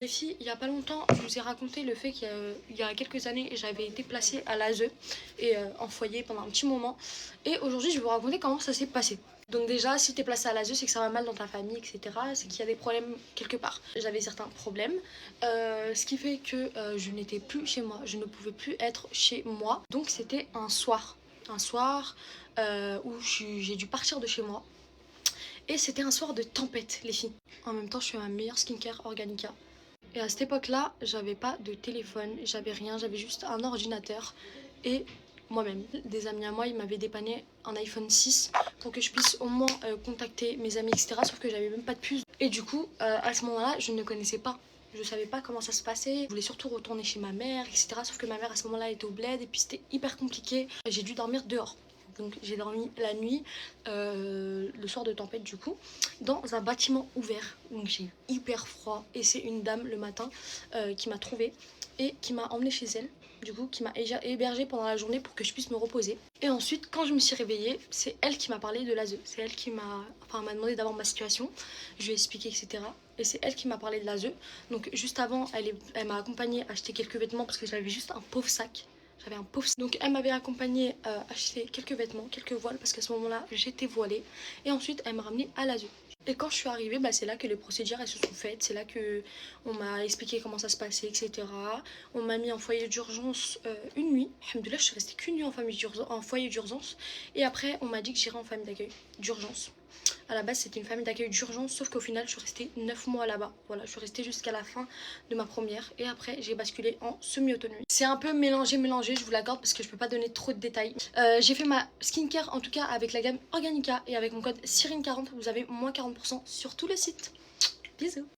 Les filles, il y a pas longtemps, je vous ai raconté le fait qu'il y a quelques années, j'avais été placée à l'ASE et en foyer pendant un petit moment. Et aujourd'hui, je vais vous raconter comment ça s'est passé. Donc déjà, si tu es placé à l'ASE, c'est que ça va mal dans ta famille, etc. C'est qu'il y a des problèmes quelque part. J'avais certains problèmes, ce qui fait que je n'étais plus chez moi, je ne pouvais plus être chez moi. Donc c'était un soir où j'ai dû partir de chez moi. Et c'était un soir de tempête, les filles. En même temps, je fais ma meilleure skincare Organica. Et à cette époque-là, j'avais pas de téléphone, j'avais rien, j'avais juste un ordinateur et moi-même. Des amis à moi, ils m'avaient dépanné un iPhone 6 pour que je puisse au moins contacter mes amis, etc. Sauf que j'avais même pas de puce. Et du coup, à ce moment-là, je ne connaissais pas. Je savais pas comment ça se passait. Je voulais surtout retourner chez ma mère, etc. Sauf que ma mère à ce moment-là était au bled et puis c'était hyper compliqué. J'ai dû dormir dehors. Donc j'ai dormi la nuit, le soir de tempête du coup, dans un bâtiment ouvert. Donc j'ai eu hyper froid et c'est une dame le matin qui m'a trouvée et qui m'a emmenée chez elle. Du coup, qui m'a hébergée pendant la journée pour que je puisse me reposer. Et ensuite, quand je me suis réveillée, c'est elle qui m'a parlé de l'ASE. C'est elle qui m'a demandé d'avoir ma situation. Je lui ai expliqué, etc. Et c'est elle qui m'a parlé de l'ASE. Donc juste avant, elle m'a accompagnée à acheter quelques vêtements parce que j'avais juste un pauvre sac. J'avais un pauvre. Donc elle m'avait accompagnée acheter quelques vêtements, quelques voiles parce qu'à ce moment-là j'étais voilée. Et ensuite elle m'a ramenée à l'ASE. Et quand je suis arrivée, c'est là que les procédures elles se sont faites. C'est là que on m'a expliqué comment ça se passait, etc. On m'a mis en foyer d'urgence une nuit. Alhamdoulilah, je suis restée qu'une nuit en foyer d'urgence. Et après on m'a dit que j'irais en famille d'accueil d'urgence. À la base, c'était une famille d'accueil d'urgence, sauf qu'au final, je suis restée 9 mois là-bas. Voilà, je suis restée jusqu'à la fin de ma première. Et après, j'ai basculé en semi-autonomie. C'est un peu mélangé, je vous l'accorde, parce que je peux pas donner trop de détails. J'ai fait ma skincare, en tout cas, avec la gamme Organica. Et avec mon code Cyrine40, vous avez moins 40% sur tout le site. Bisous.